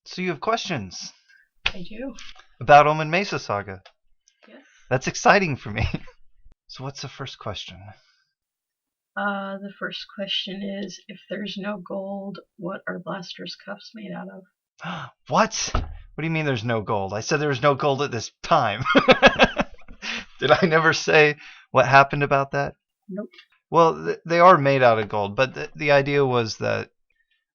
So you have questions I do. about Omin Mesa Saga. Yes. That's exciting for me. So what's the first question? The first question is, if there's no gold, what are Blaster's cuffs made out of? What? What do you mean there's no gold? I said there was no gold at this time. Did I never say what happened about that? Nope. Well, they are made out of gold, but the idea was that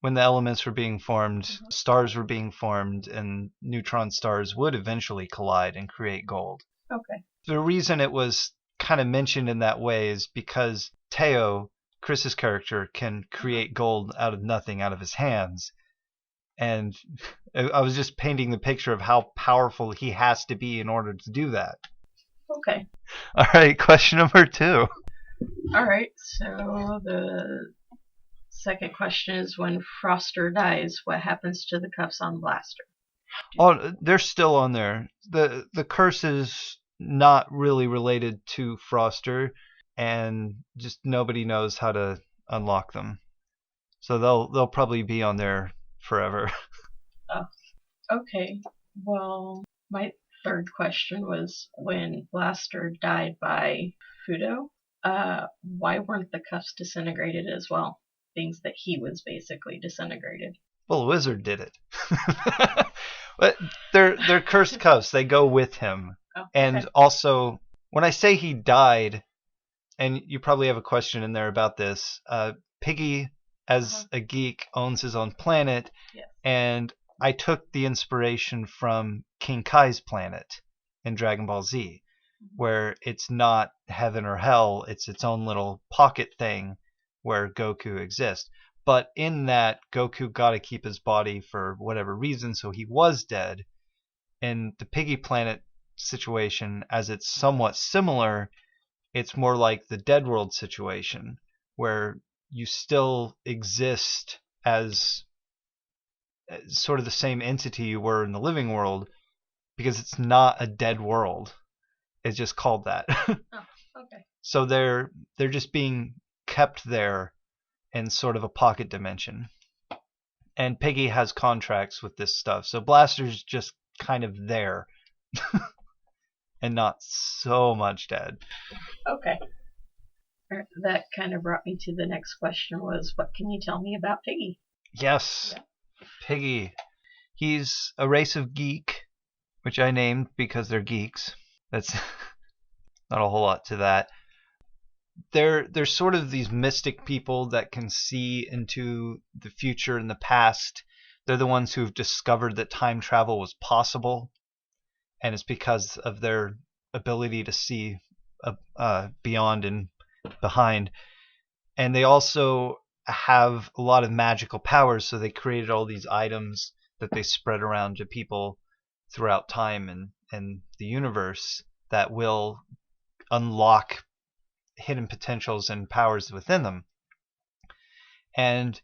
when the elements were being formed, stars were being formed, and neutron stars would eventually collide and create gold. Okay. The reason it was kind of mentioned in that way is because Teo, Chris's character, can create gold out of nothing, out of his hands. And I was just painting the picture of how powerful he has to be in order to do that. Okay. All right, question number 2. All right. So the second question is, when Froster dies, what happens to the cuffs on Blaster? Oh, they're still on there. The curse is not really related to Froster, and just nobody knows how to unlock them. So they'll probably be on there forever. Oh, okay. Well, my third question was, when Blaster died by Fudo, why weren't the cuffs disintegrated as well? Things that he was basically disintegrated. Well, the wizard did it. But they're cursed cuffs. They go with him. Oh, And okay. also, when I say he died, and you probably have a question in there about this, Piggy, as a geek, owns his own planet, Yes. and I took the inspiration from King Kai's planet in Dragon Ball Z, where it's not heaven or hell, it's its own little pocket thing where Goku exists. But in that, Goku got to keep his body for whatever reason, so he was dead. In the Piggy Planet situation, as it's somewhat similar, it's more like the Dead World situation, where you still exist as sort of the same entity you were in the living world, because it's not a dead world. It's just called that. Oh, okay. So they're just being kept there in sort of a pocket dimension. And Piggy has contracts with this stuff. So Blaster's just kind of there. And not so much dead. Okay. That kind of brought me to the next question, was, what can you tell me about Piggy? Yes. Piggy. He's a race of geek, which I named because they're geeks. That's not a whole lot to that. They're sort of these mystic people that can see into the future and the past. They're the ones who've discovered that time travel was possible, and it's because of their ability to see beyond and behind. And they also have a lot of magical powers, so they created all these items that they spread around to people throughout time and the universe that will unlock hidden potentials and powers within them. And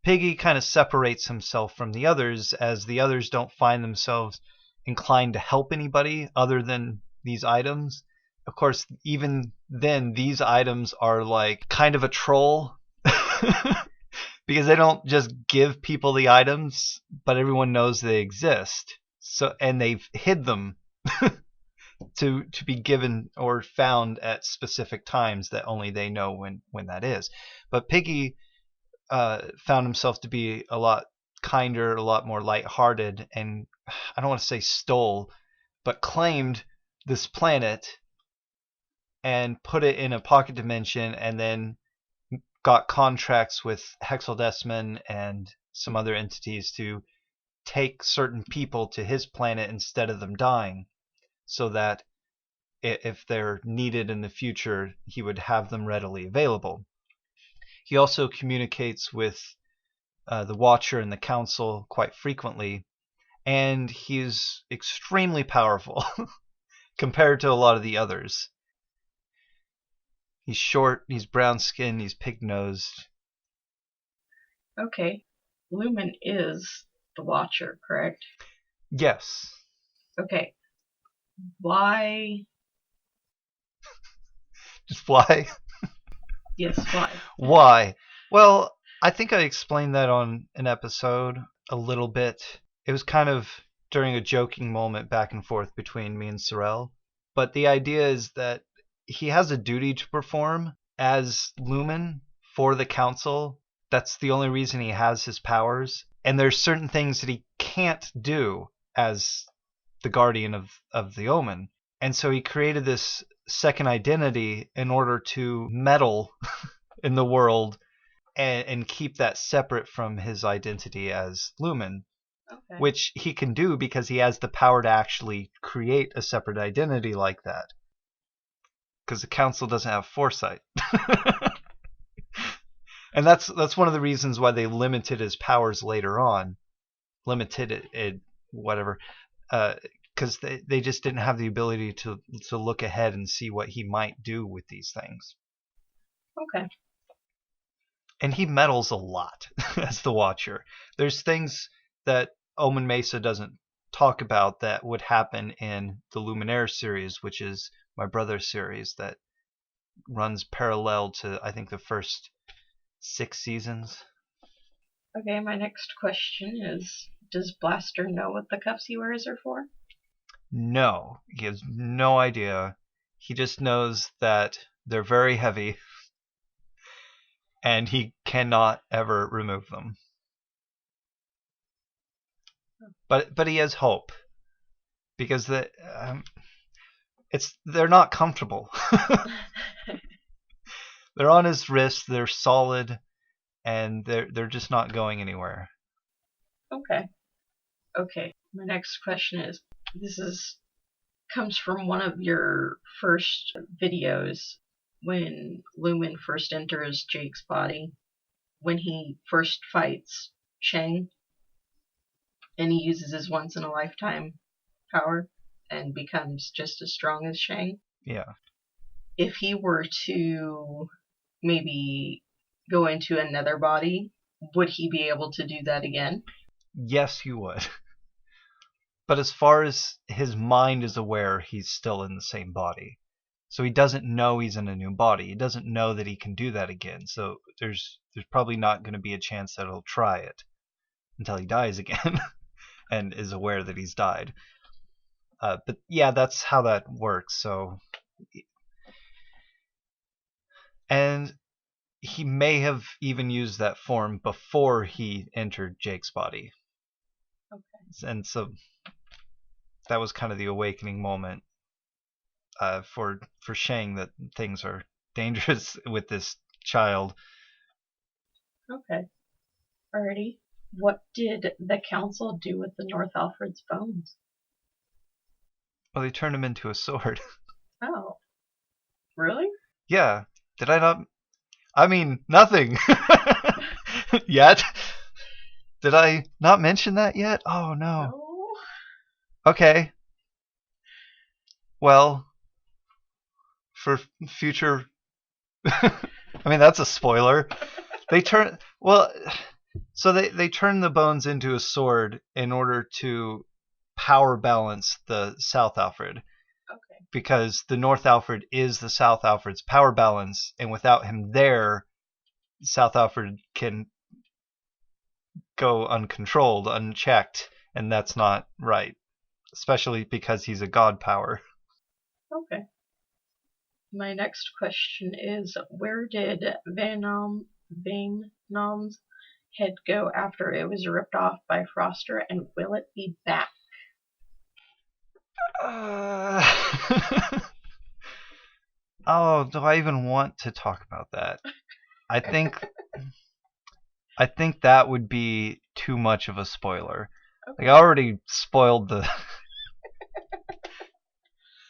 Piggy kind of separates himself from the others, as the others don't find themselves inclined to help anybody other than these items. Of course, even then, these items are like kind of a troll because they don't just give people the items, but everyone knows they exist. So, and they've hid them to be given or found at specific times that only they know when that is. But Piggy found himself to be a lot kinder, a lot more lighthearted, and I don't want to say stole, but claimed this planet and put it in a pocket dimension, and then got contracts with Hexaldesman and some other entities to take certain people to his planet instead of them dying, so that if they're needed in the future, he would have them readily available. He also communicates with the Watcher and the Council quite frequently, and he's extremely powerful compared to a lot of the others. He's short, he's brown skinned, he's pig-nosed. Okay. Lumen is the Watcher, correct? Yes. Okay. Why? Just why? Yes, why? Why? Well, I think I explained that on an episode a little bit. it was kind of during a joking moment back and forth between me and Sorel. But the idea is that he has a duty to perform as Lumen for the council. That's the only reason he has his powers. And there's certain things that he can't do as the guardian of the Omen. And so he created this second identity in order to meddle in the world and keep that separate from his identity as Lumen. Okay. Which he can do because he has the power to actually create a separate identity like that. Because the council doesn't have foresight. And that's one of the reasons why they limited his powers later on. Limited it whatever. Because they just didn't have the ability to look ahead and see what he might do with these things. Okay. And he meddles a lot as the Watcher. There's things that Omin Mesa doesn't talk about that would happen in the Luminaire series, which is my brother's series that runs parallel to, I think, the first 6 seasons. Okay, my next question is, does Blaster know what the cuffs he wears are for? No, he has no idea. He just knows that they're very heavy and he cannot ever remove them. But he has hope because they're not comfortable. They're on his wrist, they're solid, and they're just not going anywhere. Okay. My next question is, this comes from one of your first videos when Lumen first enters Jake's body, when he first fights Shang, and he uses his once in a lifetime power and becomes just as strong as Shang. Yeah. If he were to maybe go into another body, would he be able to do that again? Yes, he would. But as far as his mind is aware, he's still in the same body. So he doesn't know he's in a new body. He doesn't know that he can do that again. So there's probably not going to be a chance that he'll try it until he dies again and is aware that he's died. But yeah, that's how that works. So, and he may have even used that form before he entered Jake's body. Okay. And so that was kind of the awakening moment for Shang, that things are dangerous with this child. Okay. Alrighty. What did the council do with the North Alfred's bones? Well, they turned him into a sword. Oh. Really? Yeah. Did I not? I mean, nothing. Yet. Did I not mention that yet? Oh, no. Okay. Well, for future... I mean, that's a spoiler. They turn... Well, so they turn the bones into a sword in order to power balance the South Alfred. Okay. Because the North Alfred is the South Alfred's power balance, and without him there, South Alfred can go uncontrolled, unchecked, and that's not right. Especially because he's a god power. Okay. My next question is, where did Venom's head go after it was ripped off by Froster, and will it be back? Oh, do I even want to talk about that? I think that would be too much of a spoiler. Okay. Like, I already spoiled the...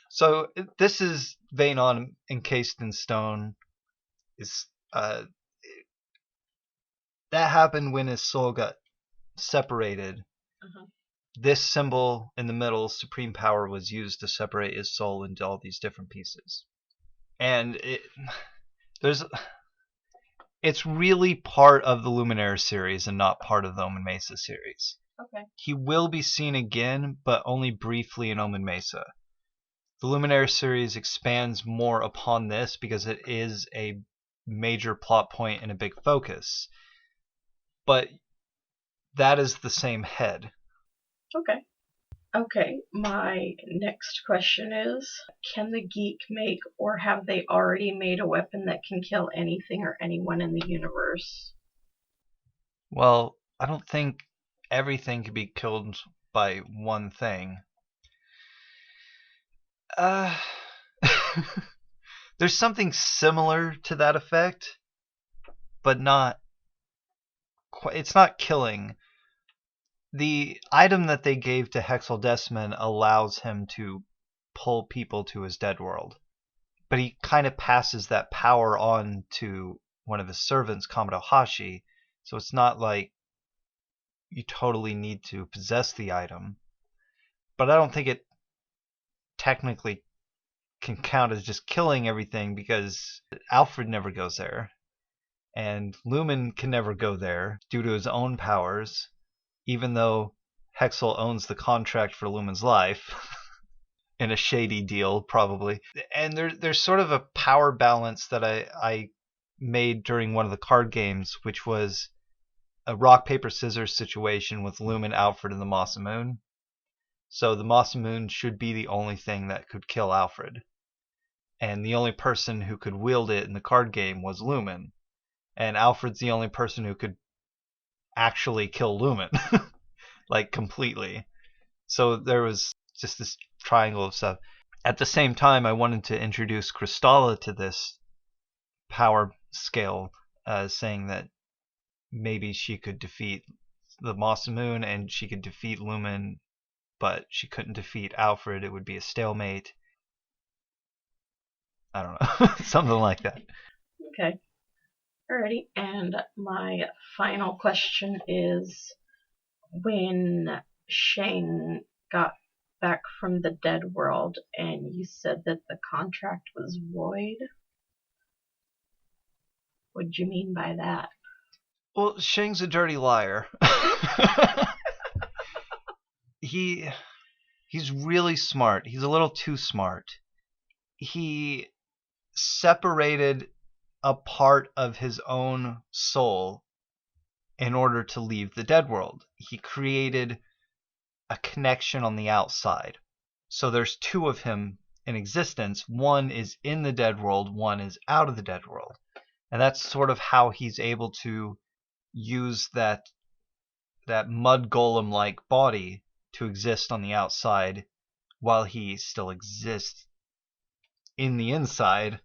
So this is Venom encased in stone. Is that happened when his soul got separated. Uh-huh. This symbol in the middle, supreme power, was used to separate his soul into all these different pieces. And it's really part of the Luminaire series and not part of the Omin Mesa series. Okay. He will be seen again, but only briefly in Omin Mesa. The Luminaire series expands more upon this because it is a major plot point and a big focus. But that is the same head. Okay. Okay, my next question is, can the geek make, or have they already made, a weapon that can kill anything or anyone in the universe? Well, I don't think everything can be killed by one thing. Uh, there's something similar to that effect, but not quite. It's not killing. The item that they gave to Hexaldesman allows him to pull people to his dead world, but he kind of passes that power on to one of his servants, Kamado Hashi, so it's not like you totally need to possess the item. But I don't think it technically can count as just killing everything because Alfred never goes there, and Lumen can never go there due to his own powers, even though Hexel owns the contract for Lumen's life in a shady deal, probably. And there's sort of a power balance that I made during one of the card games, which was a rock, paper, scissors situation with Lumen, Alfred, and the Masamune. So the Masamune should be the only thing that could kill Alfred. And the only person who could wield it in the card game was Lumen. And Alfred's the only person who could actually kill Lumen, like completely. So there was just this triangle of stuff. At the same time, I wanted to introduce Crystalla to this power scale, saying that maybe she could defeat the Masamune and she could defeat Lumen, but she couldn't defeat Alfred. It would be a stalemate. I don't know, something like that. Okay. Alrighty, and my final question is, when Shang got back from the dead world and you said that the contract was void, what do you mean by that? Well, Shang's a dirty liar. he he's really smart. He's a little too smart. He separated a part of his own soul in order to leave the dead world. He created a connection on the outside. So there's two of him in existence. One is in the dead world, one is out of the dead world. And that's sort of how he's able to use that mud golem like body to exist on the outside while he still exists in the inside.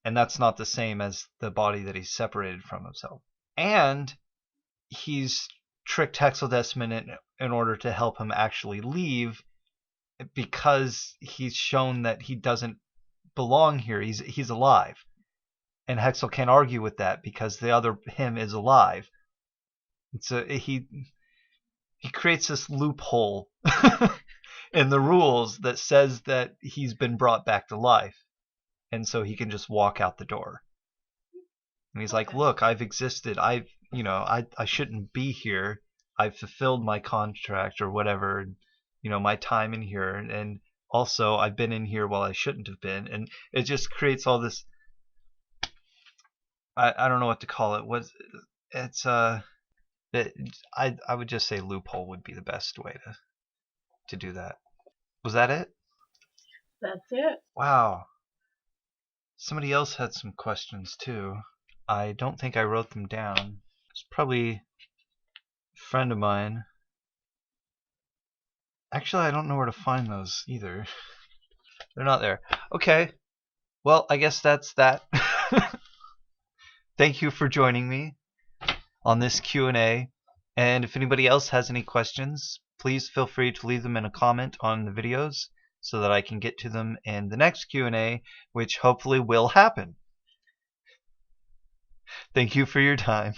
And that's not the same as the body that he's separated from himself. And he's tricked Hexaldesman in order to help him actually leave, because he's shown that he doesn't belong here. He's alive. And Hexel can't argue with that because the other him is alive. So he creates this loophole in the rules that says that he's been brought back to life, and so he can just walk out the door. And he's like, "Look, I've existed. I shouldn't be here. I've fulfilled my contract or whatever. My time in here, and also I've been in here while I shouldn't have been." And it just creates all this. I don't know what to call it. It's I would just say loophole would be the best way to do that. Was that it? That's it. Wow. Somebody else had some questions too. I don't think I wrote them down. It's probably a friend of mine. Actually, I don't know where to find those either. They're not there. Okay. Well, I guess that's that. Thank you for joining me on this Q&A. And if anybody else has any questions, please feel free to leave them in a comment on the videos so that I can get to them in the next Q&A, which hopefully will happen. Thank you for your time.